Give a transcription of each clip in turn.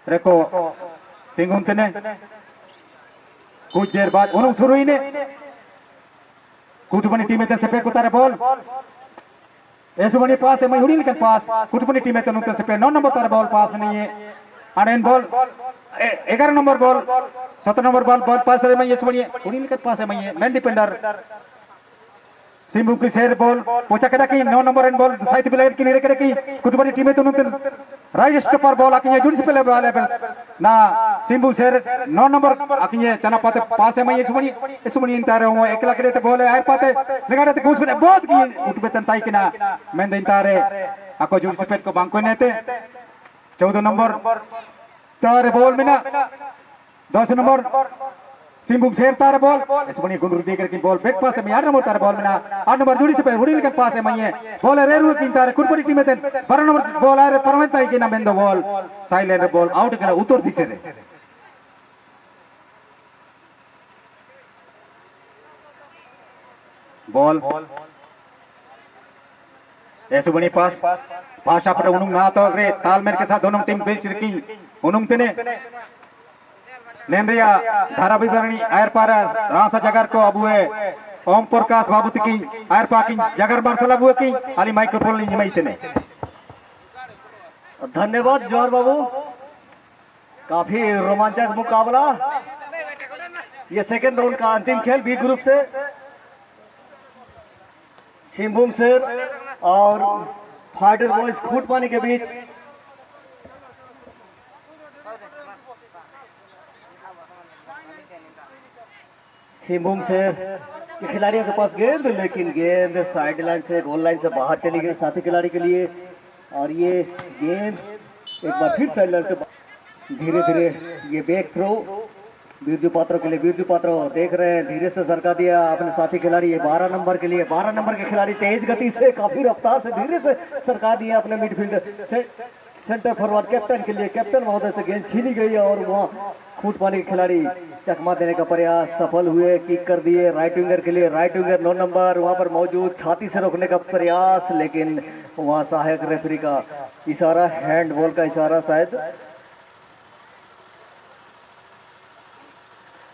Reko tinggung tene. कुछ देर बाद उन्होंने शुरू ही ने कुटुंबनी टीम में से पे कुतारे बॉल ऐसे बनी पास है मैं उड़ील के पास कुटुंबनी टीम में तो नुकते से पे 9 नंबर तारे बॉल पास नहीं है अनेन ball 11 number ball 17 number ball ball pass है मैं ये बनी उड़ील के पास है मैं ये मैन डिफेंडर सिंबू की शेर बॉल पोचा कड़ा की 9 number and ball side player की निरे कड़ा की कुटुंबनी टीम में तो नुकते राइट स्टॉपर बॉल आके जुड़ी से पहले बॉल है ना सिंबू शेर 9 नंबर आके चना पाते पास है मैं ये सुमनी इंतारे हूं एकला करे ते बॉल है आए पाते निगाड़े ते घुस बहुत की उठ बेतन ताई किना मैं इंतारे आको जुड़ी से पेट को बांको नेते 14 नंबर तारे बॉल में ना 10 नंबर सिंबू शेर तारे बॉल ऐसे बनी गुंडू देकर की बॉल बैक पास है मैं 8 नंबर तारे बॉल में ना 8 नंबर जुड़ी से पे उड़ील के पास है मैं ये बॉल रेरू की तारे कुटपटी टीम में 12 नंबर बॉल आ रे परमेंट ताई किना मेंदो बॉल साइलेंट बॉल आउट के उतर दिसे रे बॉल ऐसे बनी पास पास अपने उनुंग ना तो अगरे तालमेल के साथ दोनों टीम बेच रखी उनुंग तेने नेंद्रिया धारा विवरणी आयर पार रासा जगर को अबुए ओम प्रकाश बाबू की आयर पाकी जगर बारसला अबुए की अली माइक्रोफोन नहीं जमाईते ने धन्यवाद जौहर बाबू काफी रोमांचक मुकाबला ये सेकंड राउंड का अंतिम खेल बी ग्रुप से सिंबुम शेर और फाइटर बॉयज खूट पानी के बीच सिंबुम शेर के खिलाड़ियों के पास गेंद लेकिन गेंद साइड लाइन से गोल लाइन से बाहर चली गई साथी खिलाड़ी के लिए और ये गेंद एक बार फिर साइड लाइन से धीरे धीरे ये बैक थ्रो बिरजू पात्रों के लिए बिरजू पात्रों देख रहे हैं धीरे से सरका दिया अपने साथी खिलाड़ी 12 नंबर के लिए 12 नंबर के खिलाड़ी तेज गति से काफी रफ्तार से धीरे से सरका दिया अपने मिडफील्डर सेंटर फॉरवर्ड कैप्टन के लिए कैप्टन महोदय से गेंद छीनी गई और वहाँ खूट पानी के खिलाड़ी चकमा देने का प्रयास सफल हुए किक कर दिए राइट विंगर के लिए राइट विंगर 9 नंबर वहां पर मौजूद छाती से रोकने का प्रयास लेकिन वहां सहायक रेफरी का इशारा हैंडबॉल का इशारा शायद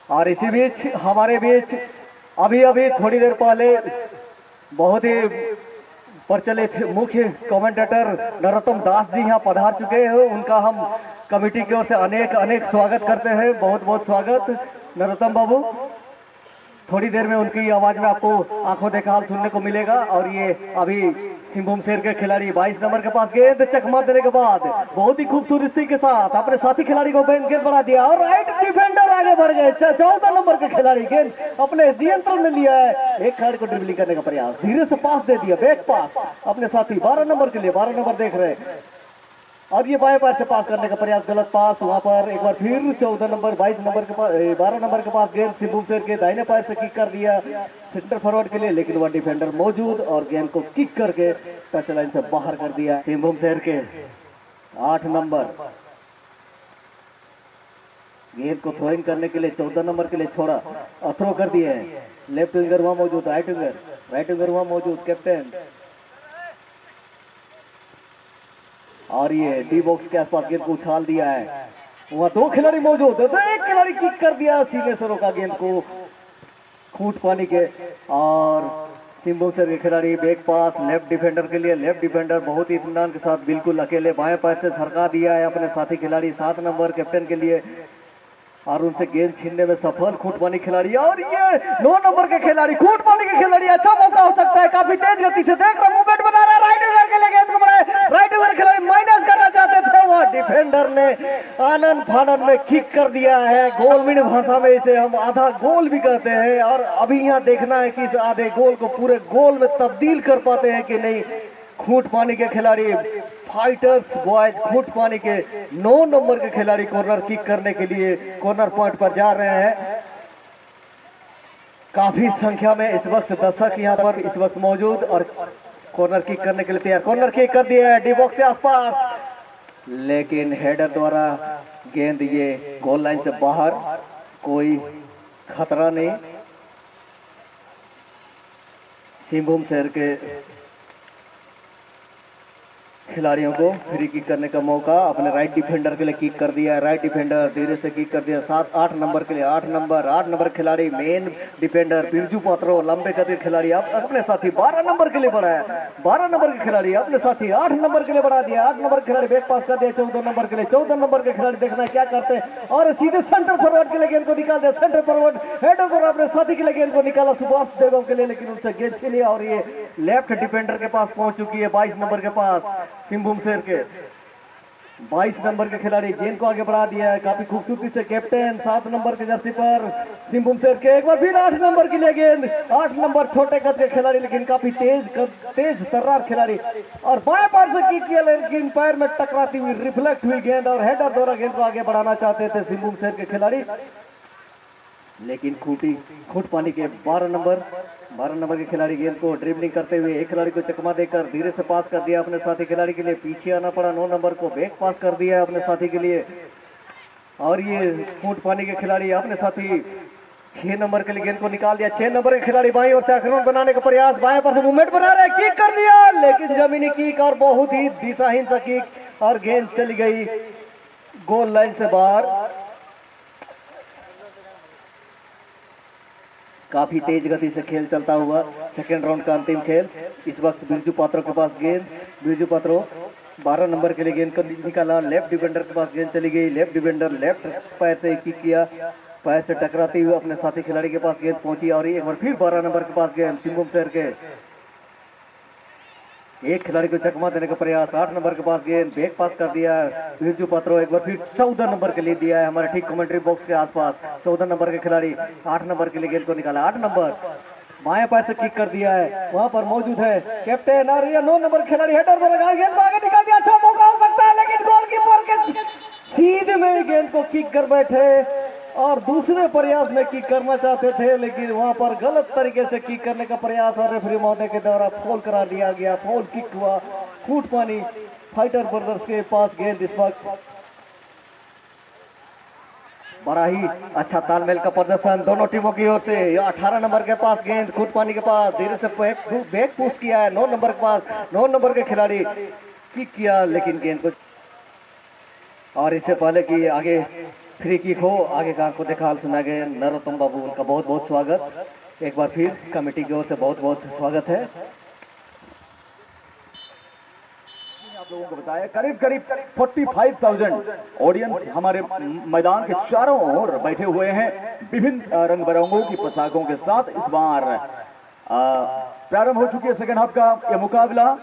और इसी बीच हमारे बीच अभी अभी थोड़ी देर पहले बहुत ही प्रचलित मुख्य कमेंटेटर नरोत्तम दास जी यहाँ पधार चुके हैं उनका हम कमेटी की ओर से अनेक अनेक स्वागत करते हैं बहुत बहुत स्वागत नरोत्तम बाबू थोड़ी देर में उनकी आवाज में आपको आंखों देखा हाल सुनने को मिलेगा और ये अभी सिंबुम शेर के खिलाड़ी 22 नंबर के पास गेंद चकमा देने के बाद बहुत ही खूबसूरती के साथ अपने साथी खिलाड़ी को गेंद बढ़ा दिया और राइट डिफेंडर आगे बढ़ गए 14 नंबर के खिलाड़ी गेंद अपने नियंत्रण में लिया है एक खिलाड़ी को ड्रिबलिंग करने का प्रयास धीरे से पास दे दिया बैक पास अपने साथी 12 नंबर के लिए 12 नंबर देख रहे हैं और ये बाएं पैर से पास करने का प्रयास गलत पास वहां पर एक बार फिर 14 नंबर 22 नंबर के पास 12 नंबर के पास गेंद सिंबुम शेर के दाहिने पैर से किक कर दिया सेंटर फॉरवर्ड के लिए लेकिन वह डिफेंडर मौजूद और गेंद को किक करके टच लाइन से बाहर कर दिया सिंबुम शेर के 8 नंबर गेंद को थ्रोइंग करने के लिए 14 नंबर के लिए छोड़ा और थ्रो कर दिए लेफ्ट विंगर वहां मौजूद राइट विंगर वहां मौजूद कैप्टन और ये डी बॉक्स के आसपास गेंद को उछाल दिया है वहां 2 खिलाड़ी मौजूद है तो एक खिलाड़ी किक कर दिया सीने से रोका गेंद को खूट पानी के और सिंबुम शेर के खिलाड़ी बैक पास लेफ्ट डिफेंडर के लिए लेफ्ट डिफेंडर बहुत ही इत्मीनान के साथ बिल्कुल अकेले बाएं पैर से सरका दिया है अपने साथी खिलाड़ी 7 नंबर कैप्टन के लिए और उनसे गेंद छीनने में सफल खूट पानी खिलाड़ी और ये 9 नंबर के खिलाड़ी खूट पानी के खिलाड़ी अच्छा मौका हो सकता है काफी तेज गति से देख रहे मूवमेंट बना रहा है राइट विंगर के लिए गेंद को बढ़ाए राइट विंगर खिलाड़ी माइनस करना चाहते थे वह डिफेंडर ने आनंद फानन में किक कर दिया है गोलमीन भाषा में इसे हम आधा गोल भी कहते हैं और अभी यहाँ देखना है कि इस आधे गोल को पूरे गोल में तब्दील कर पाते हैं कि नहीं खूट पानी के खिलाड़ी फाइटर्स बॉयज खूट पानी के 9 नंबर के खिलाड़ी कॉर्नर किक करने के लिए कॉर्नर पॉइंट पर जा रहे हैं काफी संख्या में इस वक्त दर्शक यहाँ पर इस वक्त मौजूद और कॉर्नर किक करने के लिए तैयार कॉर्नर किक कर दिया है डी बॉक्स के आसपास लेकिन हेडर द्वारा गेंद ये गोल लाइन से बाहर कोई खतरा नहीं सिंबुम शेर के खिलाड़ियों को फ्री किक करने का मौका। अपने राइट डिफेंडर के लिए किक कर दिया, राइट डिफेंडर धीरे से किक कर दिया। 7-8 नंबर के लिए 8 नंबर खिलाड़ी मेन डिफेंडर बिरजू पात्रो लंबे गति खिलाड़ी अपने साथी 12 नंबर के लिए बढ़ाया। 12 नंबर के खिलाड़ी अपने साथी 8 नंबर के लिए बढ़ा दिया। 8 नंबर खिलाड़ी बैक पास कर दिया 14 नंबर के लिए। 14 नंबर के खिलाड़ी देखना क्या करते हैं और सीधे सेंटर फॉरवर्ड के लिए गेंद को निकाल दिया। सेंटर फॉरवर्ड हेडर पर अपने साथी के लिए गेंद को निकाला सुभाष देवम के लिए, लेकिन उनसे गेंद छीनी और ये लेफ्ट डिफेंडर के पास पहुंच चुकी है। 22 नंबर के पास सिंहभूम शेर के 22 नंबर के खिलाड़ी गेंद को आगे बढ़ा दिया है काफी खूबसूरती से। कैप्टन 7 नंबर के जर्सी पर सिंहभूम शेर के एक बार फिर 8 नंबर के लिए गेंद। 8 नंबर छोटे कद के खिलाड़ी लेकिन काफी तेज तर्रार खिलाड़ी और बाएं पैर से किक किया, लेकिन पैर में टकराती हुई रिफ्लेक्ट हुई गेंद और हेडर द्वारा गेंद को आगे बढ़ाना चाहते थे सिंहभूम शेर के खिलाड़ी, लेकिन खूट पानी के 12 नंबर के खिलाड़ी गेंद को ड्रिबलिंग करते हुए एक खिलाड़ी को चकमा देकर धीरे से पास कर दिया अपने साथी खिलाड़ी के लिए। पीछे आना पड़ा, 9 नंबर को बैक पास कर दिया अपने साथी के लिए और ये खूट पानी के खिलाड़ी अपने साथी 6 नंबर के लिए गेंद को निकाल दिया। 6 नंबर के खिलाड़ी बाईं ओर से आक्रमण बनाने का प्रयास, बाएं पर से मूवमेंट बना रहे, किक कर दिया लेकिन जमीनी किक और बहुत ही दिशाहीन सा किक और गेंद चली गई गोल लाइन से बाहर। काफी तेज गति से खेल चलता हुआ सेकेंड राउंड का अंतिम खेल। इस वक्त बिरजू पात्रों के पास गेंद, बिरजू पात्रों 12 नंबर के लिए गेंद को निकाला, लेफ्ट डिफेंडर के पास गेंद चली गई। लेफ्ट डिफेंडर लेफ्ट पैर से किक किया, पैर से टकराते हुए अपने साथी खिलाड़ी के पास गेंद पहुंची और एक बार फिर 12 नंबर के पास गेंद सिंहभूम शेर के एक खिलाड़ी को चकमा देने का प्रयास। 8 नंबर के पास गेंद बैक पास कर दिया बिरजू पात्रो, एक बार फिर 14 नंबर के लिए दिया है हमारे ठीक कमेंट्री बॉक्स के आसपास। 14 नंबर के खिलाड़ी 8 नंबर के लिए गेंद को निकाला। 8 नंबर बाएं पैर से किक कर दिया है, वहां पर मौजूद है कैप्टन और ये 9 नंबर खिलाड़ी हेडर द्वारा गेंद को आगे निकाल दिया। अच्छा मौका हो सकता है लेकिन गोलकीपर के सीधे में गेंद को किक कर बैठे और दूसरे प्रयास में किक करना चाहते थे लेकिन वहां पर गलत तरीके से किक करने का प्रयास और रेफरी महोदय के द्वारा फॉल करा दिया गया। फॉल किक हुआ। खूट पानी फाइटर ब्रदर्स के पास गेंद इस वक्त। बड़ा ही अच्छा तालमेल का प्रदर्शन दोनों टीमों की ओर से। 18 नंबर के पास गेंद खूट पानी के पास धीरे से बैक पुश किया है 9 नंबर के पास। 9 नंबर के खिलाड़ी किक किया लेकिन गेंद को, और इससे पहले कि आगे फ्री किक हो आगे का आपको देखा हाल सुना गया नरोत्तम बाबू, उनका बहुत बहुत स्वागत एक बार फिर कमेटी की ओर से बहुत बहुत स्वागत है। आप लोगों को बताया करीब 45,000 ऑडियंस हमारे मैदान के चारों ओर बैठे हुए हैं विभिन्न रंग बिरंगों की पोशाकों के साथ। इस बार प्रारंभ हो चुकी है सेकंड हाफ का यह मुकाबला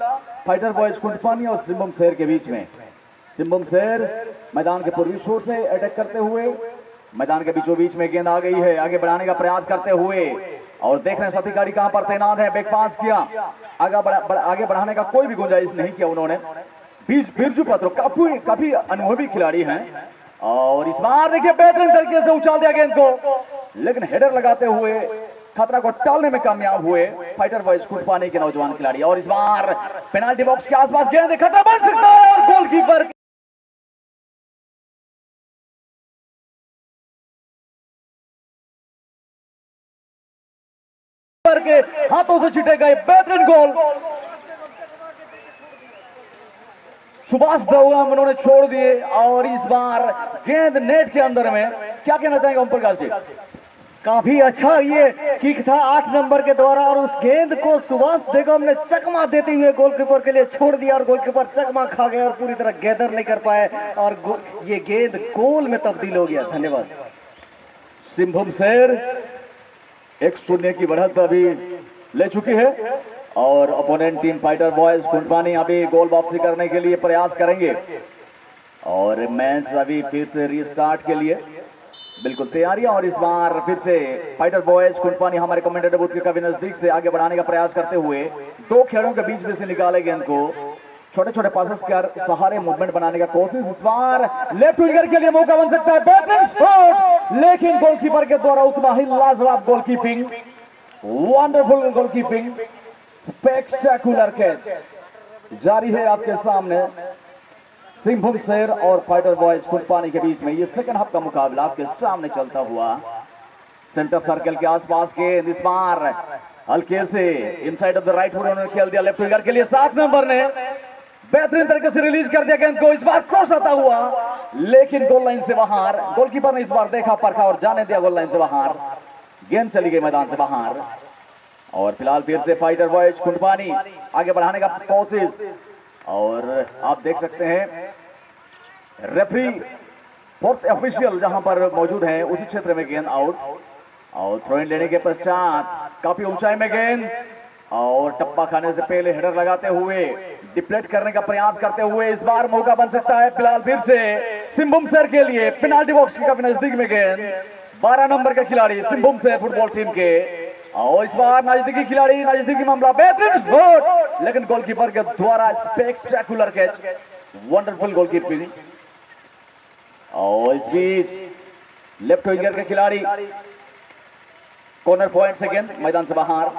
फाइटर बॉयज कुंडपानी और सिंहभूम शेर के बीच में। सिंहभूम शेर मैदान के पूर्वी छोर से अटैक करते हुए मैदान के बीचों बीच में गेंद आ गई है, आगे बढ़ाने का प्रयास करते हुए और देख रहे हैं साथी खिलाड़ी कहां पर तैनात है। बैक पास किया, आगे बढ़ाने का कोई भी गुंजाइश नहीं किया उन्होंने। बिरजू पात्रो काफी अनुभवी खिलाड़ी हैं और इस बार देखिए बेहतरीन तरीके से उछाल दिया गेंद को लेकिन हेडर लगाते हुए खतरा को टालने में कामयाब हुए फाइटर बॉयज कुंडपानी के नौजवान खिलाड़ी। और इस बार पेनाल्टी बॉक्स के आसपास गेंद खतरा बन सकता है और गोलकीपर के हाथों से छिटे गए बेहतरीन गोल। सुभाष देवम उन्होंने छोड़ दिए और इस बार गेंद नेट के अंदर में। क्या कहना चाहेंगे ओम प्रकाश जी? काफी अच्छा ये किक था 8 नंबर के द्वारा और उस गेंद को सुभाष बेगम ने चकमा देते हुए गोलकीपर के लिए छोड़ दिया और गोलकीपर चकमा खा गया और पूरी तरह गैदर नहीं कर पाए और ये गेंद गोल में तब्दील हो गया। धन्यवाद। सिंहभूम शेर 1-0 की बढ़त अभी ले चुकी है और opponent team fighter boys Kundpani अभी गोल वापसी करने के लिए प्रयास करेंगे और मैच अभी फिर से रीस्टार्ट के लिए बिल्कुल तैयारियां। और इस बार फिर से फाइटर बॉयज कुंडपानी हमारे कमेंटेटर बूथ के काफी नजदीक से आगे बढ़ाने का प्रयास करते हुए दो खिलाड़ियों के बीच में से निकाले गेंद को छोटे छोटे पासेस कर सहारे मूवमेंट बनाने का कोशिश। इस बार लेफ्ट विंगर के लिए मौका बन सकता है, बेहतरीन शॉट लेकिन गोलकीपर के द्वारा उतना ही लाजवाब goalkeeping, wonderful goalkeeping, spectacular catch जारी है आपके सामने। सिंहभूम शेर और फाइटर बॉयज कुंडपानी के बीच में ये सेकंड हाफ का मुकाबला आपके सामने चलता हुआ सेंटर सर्कल के आसपास के इस बार हल्के से inside of the right foot उन्होंने खेल दिया लेफ्ट विंगर के लिए 7 नंबर ने बेहतरीन तरीके से रिलीज कर दिया गेंद को, इस बार क्रॉस आता हुआ लेकिन गोल लाइन से बाहर। गोलकीपर ने इस बार देखा, परखा और जाने दिया गोल लाइन से बाहर। गेंद चली गई मैदान से बाहर। और फिलहाल फिर से फाइटर बॉयज खुंटपानी आगे बढ़ाने का कोशिश। और आप देख सकते हैं रेफरी फोर्थ ऑफिशियल जहां पर मौजूद है उसी क्षेत्र में गेंद आउट। और थ्रो इन लेने के पश्चात काफी ऊंचाई में गेंद और टप्पा खाने से पहले हेडर लगाते हुए डिप्लेट करने का प्रयास करते हुए इस बार मौका बन सकता है फिलहाल फिर से सिंहभूम शहर के लिए। पेनाल्टी बॉक्स के काफी नजदीक में गेंद, 12 नंबर का खिलाड़ी सिंहभूम शहर फुटबॉल टीम के। और इस बार नजदीकी खिलाड़ी, नजदीकी मामला, बेहतरीन शॉट लेकिन गोलकीपर के द्वारा स्पेक्टेकुलर कैच, वंडरफुल गोलकीपिंग। और इस बीच लेफ्ट विंगर के खिलाड़ी कॉर्नर पॉइंट से गेंद मैदान से बाहर।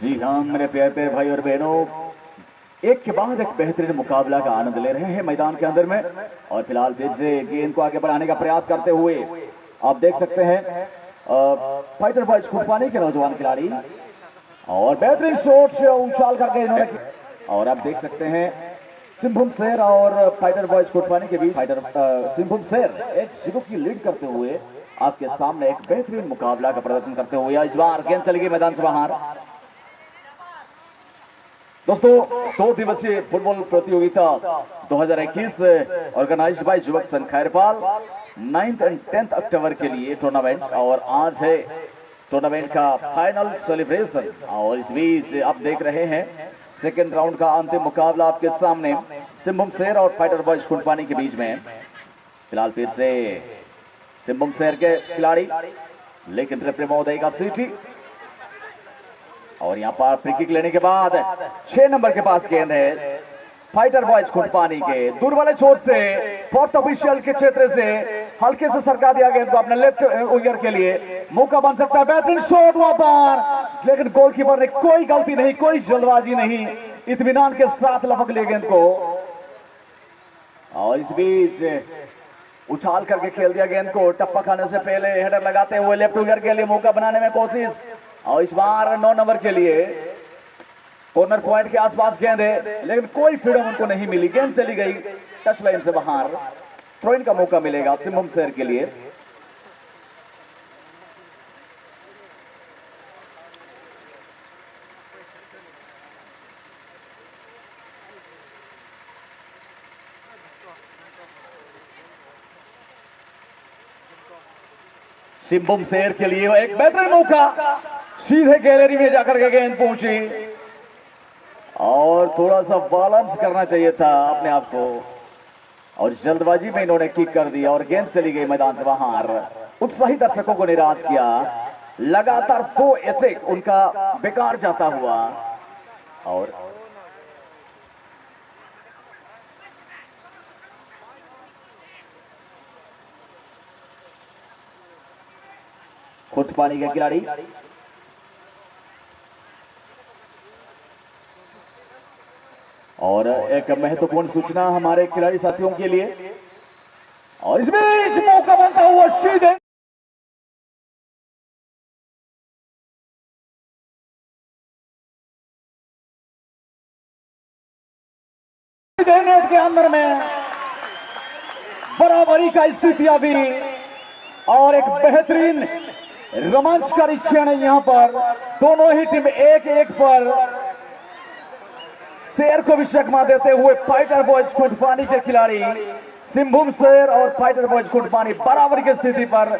जी हाँ मेरे प्यारे प्यारे भाई और बहनों, एक के बाद एक बेहतरीन मुकाबला का आनंद ले रहे हैं मैदान के अंदर में। और फिलहाल फिर से गेंद को आगे बढ़ाने का प्रयास करते हुए आप देख सकते हैं फाइटर बॉयज खुंटपानी के नौजवान खिलाड़ी। और बेहतरीन शॉट से उछाल करके इन्होंने, और आप देख सकते हैं सिंहभूम शहर और फाइटर बॉयज खुंटपानी के बीच फाइटर सिंहभूम शहर 1-0 की लीड करते हुए आपके सामने एक बेहतरीन मुकाबला का प्रदर्शन करते हुए इस बार गेंद चली गई मैदान से बाहर। दोस्तों 2 दिवसीय फुटबॉल प्रतियोगिता 2021 ऑर्गेनाइज्ड बाय युवक संघ खैरपाल 9th और 10th अक्टूबर के लिए टूर्नामेंट। और आज है टूर्नामेंट का फाइनल सेलिब्रेशन। और इस बीच आप देख रहे हैं सेकेंड राउंड का अंतिम मुकाबला आपके सामने सिंहभूम शहर और फाइटर बॉयज खुंटपानी के बीच में। फिलहाल फिर से सिंहभूम शहर के खिलाड़ी, लेकिन रेफरी महोदय का सीटी। और यहां पर फ्री किक लेने के बाद 6 नंबर के पास गेंद है फाइटर बॉयज खुंटपानी के। दूर वाले छोर से फोर्थ ऑफिशियल के क्षेत्र से हल्के से सरका दिया गेंद को अपने लेफ्ट विंगर के लिए। मौका बन सकता है, बेहतरीन शॉट वहां पर, लेकिन गोलकीपर ने कोई गलती नहीं, कोई जल्दबाजी नहीं, इत्मीनान के साथ लपक ले गेंद को। और इस बीच उछाल करके खेल दिया गेंद को, टप्पा खाने से पहले हेडर लगाते हुए लेफ्ट विंगर के लिए मौका बनाने में कोशिश। और इस बार 9 नंबर के लिए कॉर्नर पॉइंट के आसपास गेंद है, लेकिन कोई फ्रीडम उनको नहीं मिली। गेंद चली गई टच लाइन से बाहर। थ्रो इन का मौका मिलेगा सिंहभूम शहर के लिए। सिंहभूम शहर के लिए एक बेहतरीन मौका, सीधे गैलरी में जाकर के गेंद पहुंची। और थोड़ा सा बैलेंस करना चाहिए था अपने आप को, और जल्दबाजी में इन्होंने किक कर दिया और गेंद चली गई मैदान से बाहर। उत्साही दर्शकों को निराश किया, लगातार 2 अटैक उनका बेकार जाता हुआ। और खुंटपानी के खिलाड़ी और एक महत्वपूर्ण सूचना हमारे खिलाड़ी साथियों के लिए। और इस बीच मौका बनता हुआ सीधे नेट के अंदर में बराबरी का स्थिति अभी, और एक बेहतरीन रोमांचकारी क्षण है यहां पर। दोनों ही टीम 1-1 पर शेर को भी चकमा देते हुए फाइटर बॉयज खुंटपानी के खिलाड़ी सिंहभूम शेर और फाइटर बॉयज खुंटपानी बराबरी की स्थिति पर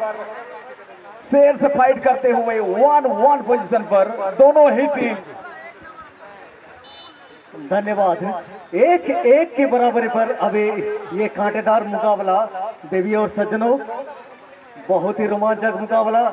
शेर से फाइट करते हुए 1-1 पोजीशन पर दोनों ही टीम। धन्यवाद। 1-1 की बराबरी पर अभी ये कांटेदार मुकाबला देवी और सज्जनों, बहुत ही रोमांचक मुकाबला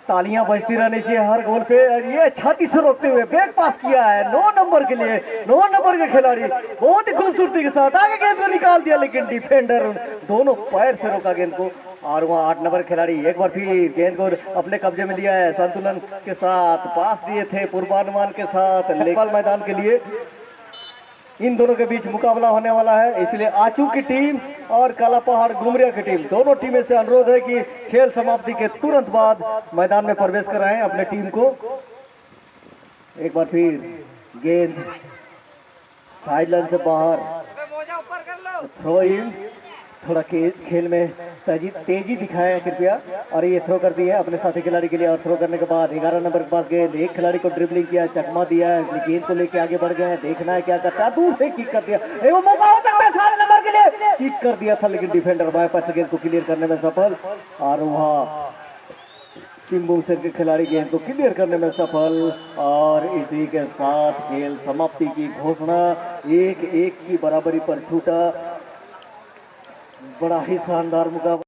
तालियां बजती रहनी चाहिए हर गोल पे। ये छाती से रोकते हुए बैक पास किया है 9 नंबर के लिए, 9 नंबर के खिलाड़ी बहुत ही खूबसूरती के साथ आगे गेंद को निकाल दिया, लेकिन डिफेंडर दोनों पैर से रोका गेंद को। और वहाँ 8 नंबर खिलाड़ी एक बार फिर गेंद को अपने कब्जे में लिया है, संतुलन के साथ पास दिए थे पूर्वानुमान के साथ लेवल मैदान के लिए। इन दोनों के बीच मुकाबला होने वाला है, इसलिए आचू की टीम और काला पहाड़ गुमरिया की टीम दोनों टीमें से अनुरोध है कि खेल समाप्ति के तुरंत बाद मैदान में प्रवेश कराएं अपने टीम को। एक बार फिर गेंद साइड लाइन से बाहर, थ्रो इन। थोड़ा खेल में तेजी दिखाएं कृपया। और ये थ्रो कर दिया है अपने साथी खिलाड़ी के लिए, और थ्रो करने के बाद 11 नंबर के पास गेंद, एक खिलाड़ी को ड्रिबलिंग किया, चकमा दिया है, गेंद को लेके आगे बढ़ गए हैं, देखना है क्या करता है। दूर से किक कर दिया, एक मौका हो सकता है 7 नंबर के लिए, किक कर दिया था, लेकिन डिफेंडर बाएं पास गेंद को क्लियर करने में सफल। और वहाँ सिंबुम सर के खिलाड़ी गेंद को क्लियर करने में सफल। और इसी के साथ खेल समाप्ति की घोषणा, 1-1 की बराबरी पर छूटा। बड़ा ही शानदार मुकाबला।